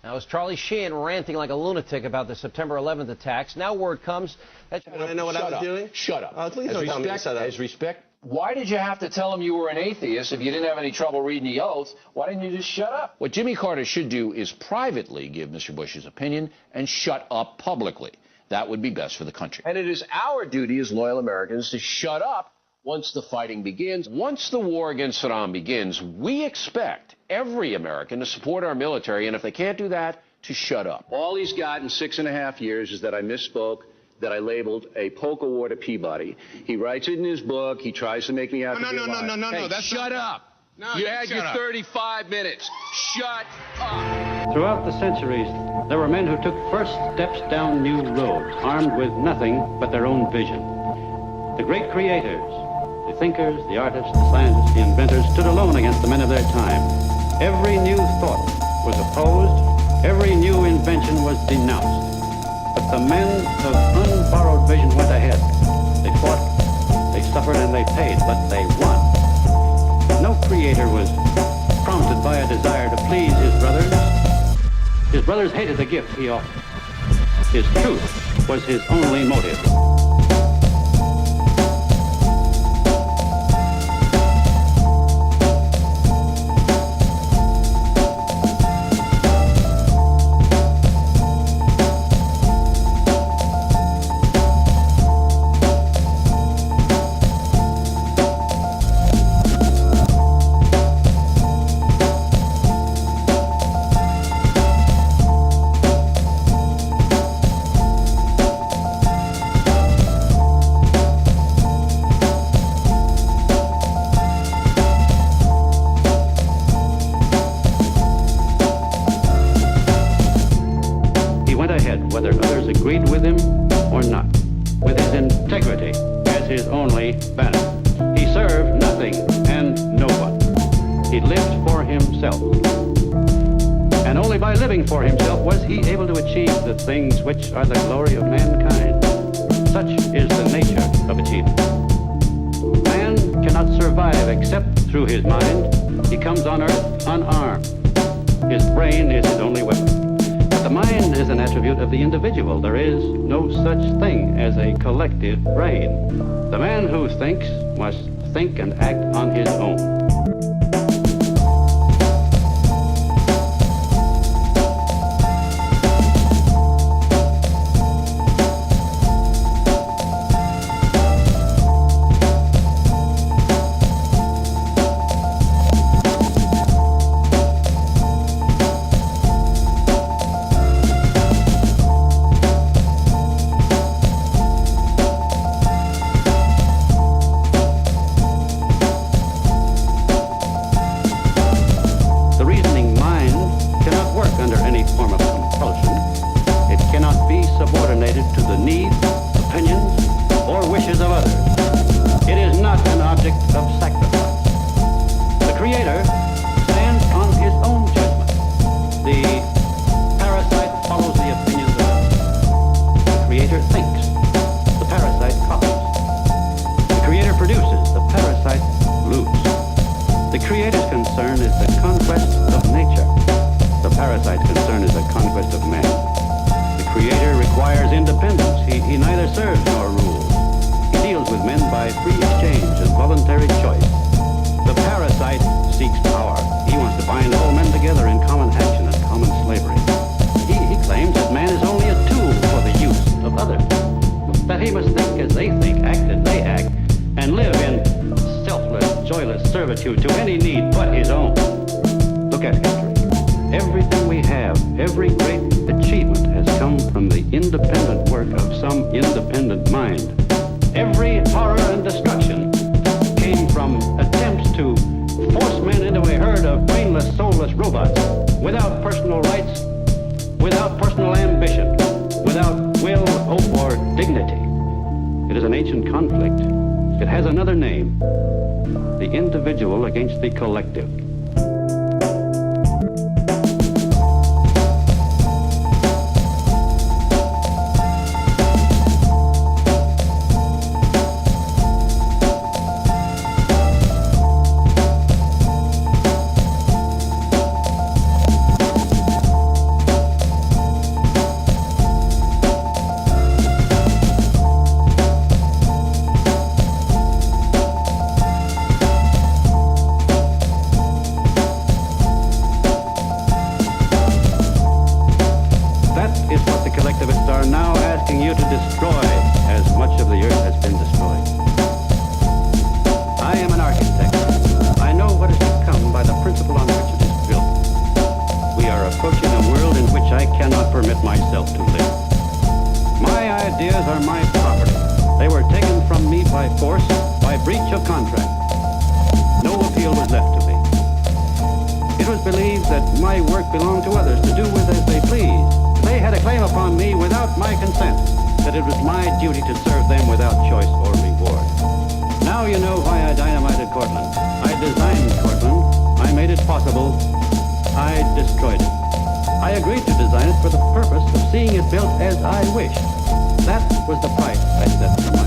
Now, as Charlie Sheen ranting like a lunatic about the September 11th attacks, now word comes that... I know what I was doing? Shut up. Please don't tell me you said that. As respect, why did you have to tell him you were an atheist if you didn't have any trouble reading the oath? Why didn't you just shut up? What Jimmy Carter should do is privately give Mr. Bush his opinion and shut up publicly. That would be best for the country. And it is our duty as loyal Americans to shut up once the fighting begins. Once the war against Saddam begins, we expect every American to support our military, and if they can't do that, to shut up. All he's got in 6.5 years is that I misspoke, that I labeled a polka war to Peabody. He writes it in his book. He tries to make me out to be a liar. No, hey, that's shut up. No, you had your 35 minutes. Shut up. Throughout the centuries, there were men who took first steps down new roads, armed with nothing but their own vision. The great creators, the thinkers, the artists, the scientists, the inventors, stood alone against the men of their time. Every new thought was opposed, every new invention was denounced. But the men of unborrowed vision went ahead. They fought, they suffered, and they paid, but they won. No creator was prompted by a desire to please his brothers. His brothers hated the gift he offered. His truth was his only motive. Whether others agreed with him or not, with his integrity as his only banner. He served nothing and no one. He lived for himself. And only by living for himself was he able to achieve the things which are the glory of mankind. Such is the nature of achievement. Man cannot survive except through his mind. He comes on earth unarmed. His brain is his only weapon. The mind is an attribute of the individual. There is no such thing as a collective brain. The man who thinks must think and act on his own. Subordinated to the needs, opinions, or wishes of others. It is not an object of sacrifice. The Creator stands on his own judgment. The parasite follows the opinions of others. The Creator thinks. The parasite copies. The Creator produces. The parasite loots. The Creator's concern is the conquest of nature. The parasite's concern is the conquest of man. The Creator requires independence. He neither serves nor rules. He deals with men by free exchange and voluntary choice. The parasite seeks power. He wants to bind all men together in common action and common slavery. He claims that man is only a tool for the use of others. That he must think as they think, act as they act, and live in selfless, joyless servitude to any need but his own. Look at history. Everything we have, every great achievement has come from the independent work of some independent mind. Every horror and destruction came from attempts to force men into a herd of brainless, soulless robots, without personal rights, without personal ambition, without will, hope, or dignity. It is an ancient conflict. It has another name: the individual against the collective. are now asking you to destroy as much of the earth has been destroyed. I am an architect. I know what is to come by the principle on which it is built. We are approaching a world in which I cannot permit myself to live. My ideas are my property. They were taken from me by force, by breach of contract. No appeal was left to me. It was believed that my work belonged to others to do with as they pleased. They had a claim upon me without my consent, that it was my duty to serve them without choice or reward. Now you know why I dynamited Cortland. I designed Cortland. I made it possible. I destroyed it. I agreed to design it for the purpose of seeing it built as I wished. That was the price I set for